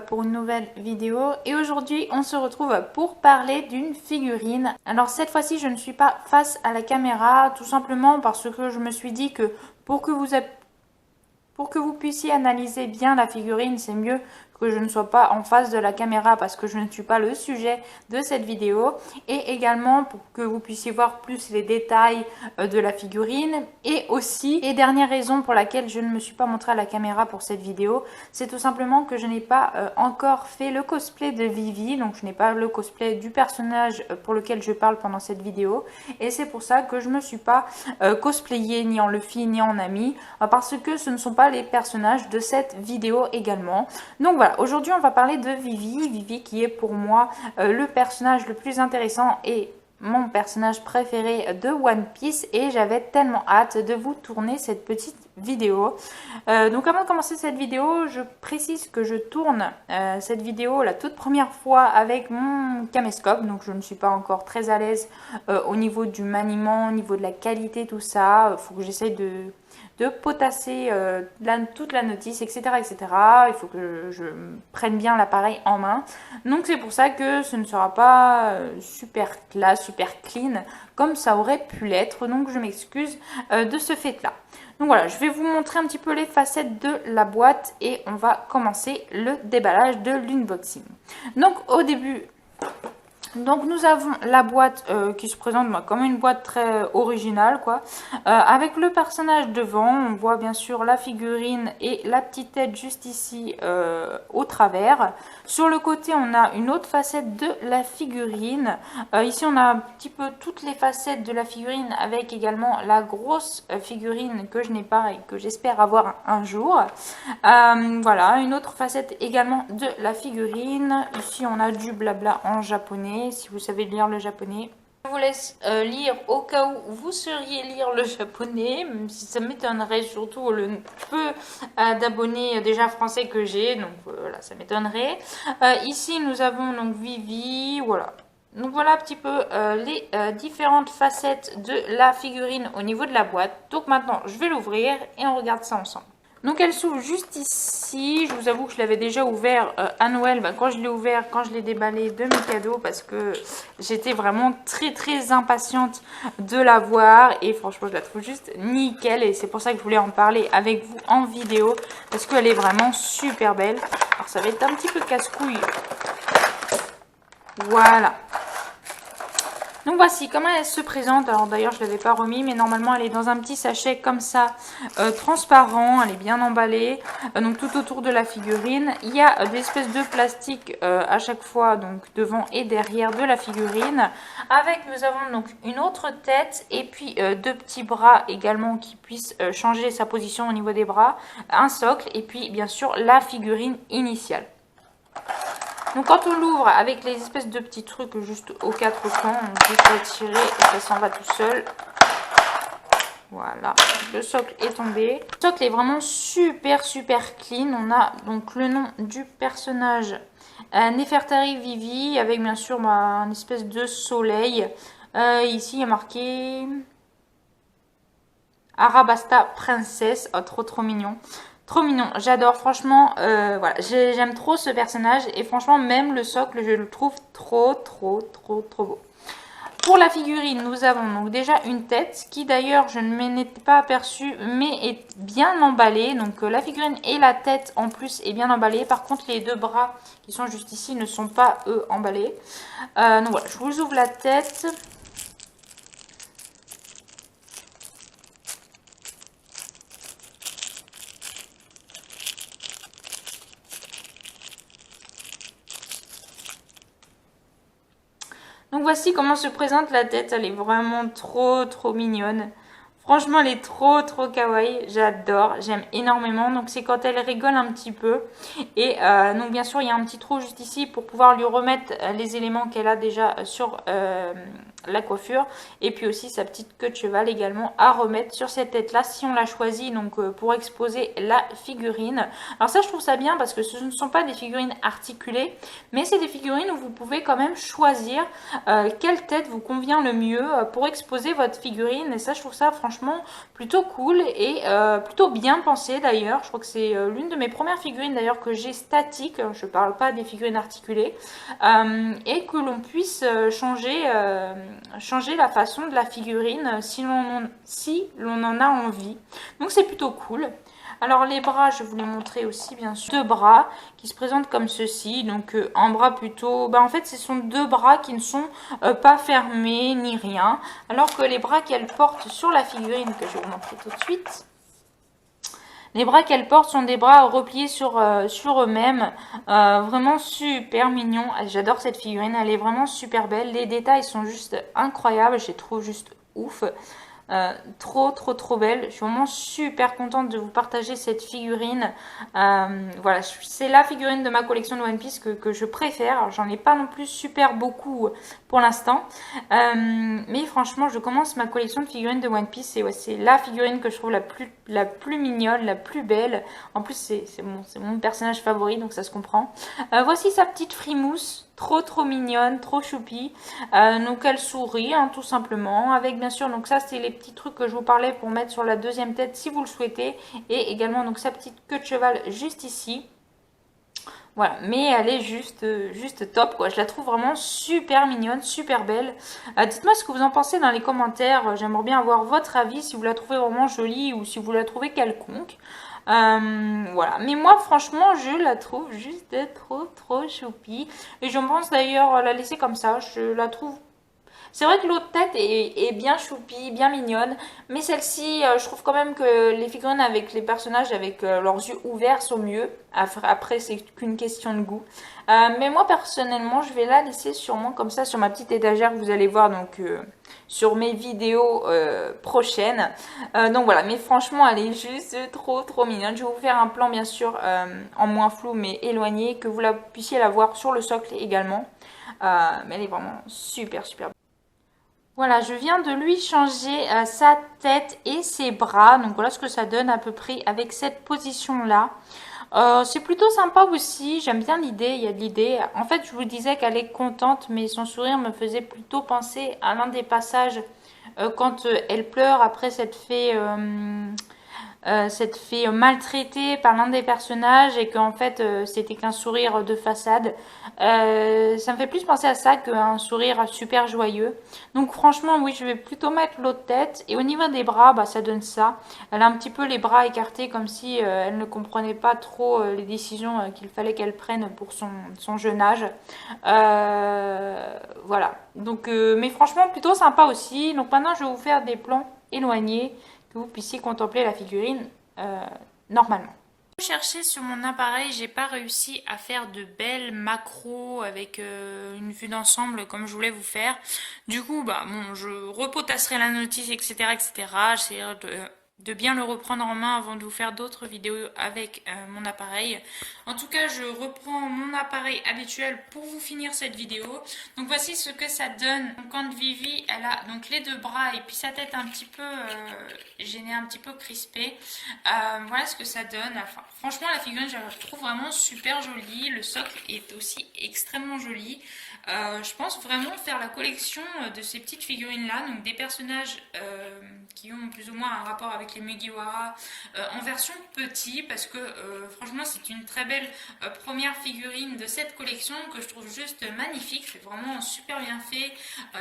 pour une nouvelle vidéo et aujourd'hui on se retrouve pour parler d'une figurine. Alors cette fois-ci je ne suis pas face à la caméra tout simplement parce que je me suis dit que pour que vous puissiez analyser bien la figurine, c'est mieux que je ne sois pas en face de la caméra parce que je ne suis pas le sujet de cette vidéo, et également pour que vous puissiez voir plus les détails de la figurine. Et aussi, et dernière raison pour laquelle je ne me suis pas montrée à la caméra pour cette vidéo, c'est tout simplement que je n'ai pas encore fait le cosplay de Vivi, donc je n'ai pas le cosplay du personnage pour lequel je parle pendant cette vidéo, et c'est pour ça que je ne me suis pas cosplayée ni en Luffy ni en Ami, parce que ce ne sont pas les personnages de cette vidéo également. Donc voilà, aujourd'hui on va parler de Vivi. Vivi qui est pour moi le personnage le plus intéressant et mon personnage préféré de One Piece, et j'avais tellement hâte de vous tourner cette petite vidéo. Donc avant de commencer cette vidéo, je précise que je tourne cette vidéo la toute première fois avec mon caméscope, donc je ne suis pas encore très à l'aise au niveau du maniement, au niveau de la qualité, tout ça. Il faut que j'essaye de potasser toute la notice, etc., etc. Il faut que je prenne bien l'appareil en main. Donc c'est pour ça que ce ne sera pas super classe, super clean, comme ça aurait pu l'être. Donc je m'excuse de ce fait-là. Donc voilà, je vais vous montrer un petit peu les facettes de la boîte et on va commencer le déballage de l'unboxing. Donc au début... Donc nous avons la boîte qui se présente comme une boîte très originale quoi, avec le personnage devant. On voit bien sûr la figurine et la petite tête juste ici au travers. Sur le côté on a une autre facette de la figurine. Ici on a un petit peu toutes les facettes de la figurine, avec également la grosse figurine que je n'ai pas et que j'espère avoir un jour. Voilà, une autre facette également de la figurine. Ici on a du blabla en japonais, si vous savez lire le japonais. Je vous laisse lire au cas où vous sauriez lire le japonais, même si ça m'étonnerait, surtout le peu d'abonnés déjà français que j'ai, donc voilà, ça m'étonnerait. Ici nous avons donc Vivi, voilà. Donc voilà un petit peu les différentes facettes de la figurine au niveau de la boîte. Donc maintenant je vais l'ouvrir et on regarde ça ensemble. Donc elle s'ouvre juste ici. Je vous avoue que je l'avais déjà ouvert à Noël, quand je l'ai ouvert, quand je l'ai déballé de mes cadeaux, parce que j'étais vraiment très impatiente de la voir, et franchement je la trouve juste nickel, et c'est pour ça que je voulais en parler avec vous en vidéo, parce qu'elle est vraiment super belle. Alors ça va être un petit peu casse-couille. Voilà. Donc voici comment elle se présente. Alors d'ailleurs je ne l'avais pas remis, mais normalement elle est dans un petit sachet comme ça, transparent, elle est bien emballée. Donc tout autour de la figurine, il y a des espèces de plastique à chaque fois, donc devant et derrière de la figurine. Avec, nous avons donc une autre tête et puis deux petits bras également qui puissent changer sa position au niveau des bras, un socle et puis bien sûr la figurine initiale. Donc quand on l'ouvre avec les espèces de petits trucs juste aux quatre coins, on peut retirer et ça s'en va tout seul. Voilà, le socle est tombé. Le socle est vraiment super clean. On a donc le nom du personnage, Nefertari Vivi, avec bien sûr une espèce de soleil. Ici il y a marqué Arabasta Princess. Oh, trop mignon. Trop mignon, j'adore, franchement, voilà, j'aime trop ce personnage, et franchement même le socle je le trouve trop beau. Pour la figurine, nous avons donc déjà une tête qui d'ailleurs je ne m'en étais pas aperçue, mais est bien emballée. Donc la figurine et la tête en plus est bien emballée. Par contre les deux bras qui sont juste ici ne sont pas eux emballés. Donc voilà, je vous ouvre la tête. Donc voici comment se présente la tête, elle est vraiment trop mignonne. Franchement elle est trop kawaii, j'adore, j'aime énormément. Donc c'est quand elle rigole un petit peu. Et donc bien sûr il y a un petit trou juste ici pour pouvoir lui remettre les éléments qu'elle a déjà sur la coiffure. Et puis aussi sa petite queue de cheval également à remettre sur cette tête là si on l'a choisie, donc pour exposer la figurine. Alors ça je trouve ça bien parce que ce ne sont pas des figurines articulées, mais c'est des figurines où vous pouvez quand même choisir quelle tête vous convient le mieux pour exposer votre figurine. Et ça je trouve ça franchement franchement plutôt cool et plutôt bien pensée d'ailleurs. Je crois que c'est l'une de mes premières figurines d'ailleurs que j'ai statique, je parle pas des figurines articulées, et que l'on puisse changer la façon de la figurine si l'on en a envie. Donc c'est plutôt cool. Alors les bras, je vais vous les montrer aussi bien sûr. Deux bras qui se présentent comme ceci. Donc un bras plutôt... en fait, ce sont deux bras qui ne sont pas fermés ni rien. Alors que les bras qu'elle porte sur la figurine, que je vais vous montrer tout de suite... Les bras qu'elle porte sont des bras repliés sur eux-mêmes. Vraiment super mignons. J'adore cette figurine, elle est vraiment super belle. Les détails sont juste incroyables, je les trouve juste ouf. Trop belle. Je suis vraiment super contente de vous partager cette figurine. Voilà, c'est la figurine de ma collection de One Piece que je préfère. J'en ai pas non plus super beaucoup pour l'instant. Mais franchement, je commence ma collection de figurines de One Piece et ouais, c'est la figurine que je trouve la plus mignonne, la plus belle. En plus, c'est mon personnage favori, donc ça se comprend. Voici sa petite frimousse. Trop mignonne, trop choupie. Donc elle sourit hein, tout simplement. Avec bien sûr, donc ça c'est les petits trucs que je vous parlais pour mettre sur la deuxième tête si vous le souhaitez. Et également donc sa petite queue de cheval juste ici. Voilà, mais elle est juste top quoi. Je la trouve vraiment super mignonne, super belle. Dites-moi ce que vous en pensez dans les commentaires. J'aimerais bien avoir votre avis si vous la trouvez vraiment jolie ou si vous la trouvez quelconque. Voilà, mais moi franchement je la trouve juste trop choupie et je pense d'ailleurs la laisser comme ça. Je la trouve, c'est vrai que l'autre tête est bien choupie, bien mignonne, mais celle-ci, je trouve quand même que les figurines avec les personnages avec leurs yeux ouverts sont mieux. Après, c'est qu'une question de goût. Mais moi, personnellement, je vais la laisser sûrement comme ça sur ma petite étagère que vous allez voir donc sur mes vidéos prochaines. Donc voilà, mais franchement, elle est juste trop mignonne. Je vais vous faire un plan, bien sûr, en moins flou, mais éloigné, que vous puissiez la voir sur le socle également. Mais elle est vraiment super belle. Voilà, je viens de lui changer sa tête et ses bras. Donc voilà ce que ça donne à peu près avec cette position-là. C'est plutôt sympa aussi, j'aime bien l'idée, il y a de l'idée. En fait, je vous disais qu'elle est contente, mais son sourire me faisait plutôt penser à l'un des passages quand elle pleure après cette fille maltraitée par l'un des personnages et qu'en fait c'était qu'un sourire de façade. Ça me fait plus penser à ça qu'un sourire super joyeux. Donc franchement oui, je vais plutôt mettre l'autre tête et au niveau des bras bah, ça donne ça. Elle a un petit peu les bras écartés comme si elle ne comprenait pas trop les décisions qu'il fallait qu'elle prenne pour son jeune âge. Voilà, donc mais franchement plutôt sympa aussi. Donc maintenant je vais vous faire des plans éloignés que vous puissiez contempler la figurine normalement. Chercher sur mon appareil, j'ai pas réussi à faire de belles macros avec une vue d'ensemble comme je voulais vous faire. Du coup, bah bon, je repotasserai la notice, etc. J'essaierai de bien le reprendre en main avant de vous faire d'autres vidéos avec mon appareil. En tout cas, je reprends mon appareil habituel pour vous finir cette vidéo. Donc voici ce que ça donne. Donc, quand Vivi, elle a donc les deux bras et puis sa tête un petit peu gênée, un petit peu crispée. Voilà ce que ça donne. Enfin, franchement, la figurine, je la trouve vraiment super jolie. Le socle est aussi extrêmement joli. Je pense vraiment faire la collection de ces petites figurines-là, donc des personnages qui ont plus ou moins un rapport avec les Mugiwara en version petit, parce que franchement c'est une très belle première figurine de cette collection que je trouve juste magnifique. C'est vraiment super bien fait,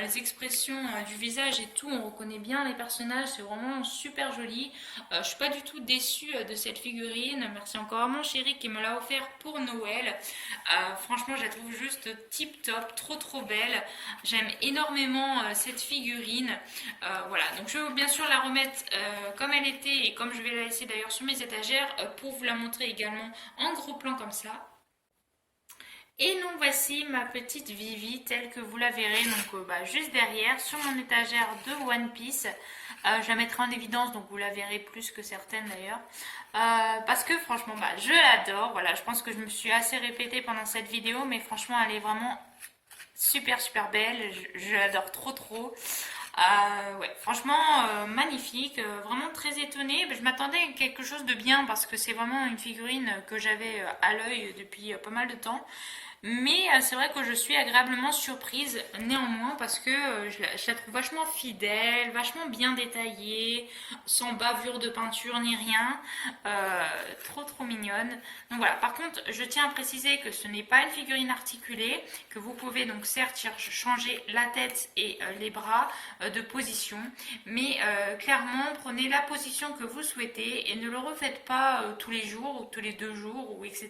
les expressions du visage et tout, on reconnaît bien les personnages, c'est vraiment super joli. Je suis pas du tout déçue de cette figurine. Merci encore à mon chéri qui me l'a offert pour Noël. Franchement, je la trouve juste tip top, trop belle. J'aime énormément cette figurine. Voilà, donc je vais bien sûr la remettre comme elle était et comme je vais la laisser d'ailleurs sur mes étagères pour vous la montrer également en gros plan comme ça. Et donc voici ma petite Vivi telle que vous la verrez donc juste derrière sur mon étagère de One Piece. Je la mettrai en évidence donc vous la verrez plus que certaines d'ailleurs. Parce que franchement je l'adore. Voilà, je pense que je me suis assez répétée pendant cette vidéo, mais franchement elle est vraiment super belle. Je l'adore trop. Ouais, franchement magnifique, vraiment très étonnée. Je m'attendais à quelque chose de bien parce que c'est vraiment une figurine que j'avais à l'œil depuis pas mal de temps. Mais c'est vrai que je suis agréablement surprise néanmoins parce que je la trouve vachement fidèle, vachement bien détaillée, sans bavure de peinture ni rien. Trop mignonne. Donc voilà, par contre je tiens à préciser que ce n'est pas une figurine articulée, que vous pouvez donc certes changer la tête et les bras de position, mais clairement prenez la position que vous souhaitez et ne le refaites pas tous les jours ou tous les 2 jours ou etc.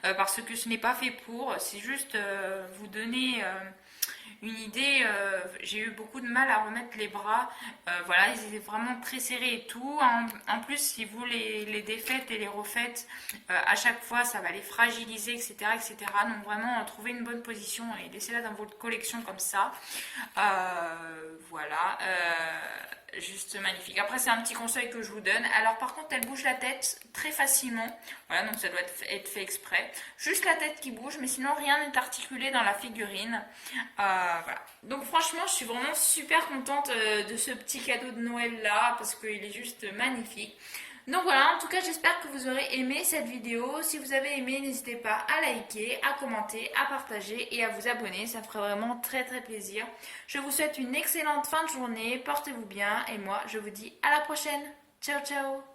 Parce que ce n'est pas fait pour, c'est juste vous donner une idée. J'ai eu beaucoup de mal à remettre les bras, voilà, ils étaient vraiment très serrés et tout. En plus, si vous les défaites et les refaites à chaque fois, ça va les fragiliser, etc. Donc vraiment, trouver une bonne position et laissez-la dans votre collection comme ça. Voilà. Juste magnifique. Après, c'est un petit conseil que je vous donne. Alors, par contre, elle bouge la tête très facilement. Voilà, donc ça doit être fait exprès. Juste la tête qui bouge, mais sinon, rien n'est articulé dans la figurine. Voilà. Donc, franchement, je suis vraiment super contente de ce petit cadeau de Noël là, parce qu'il est juste magnifique. Donc voilà, en tout cas j'espère que vous aurez aimé cette vidéo. Si vous avez aimé, n'hésitez pas à liker, à commenter, à partager et à vous abonner. Ça me ferait vraiment très plaisir. Je vous souhaite une excellente fin de journée, portez-vous bien et moi je vous dis à la prochaine. Ciao ciao.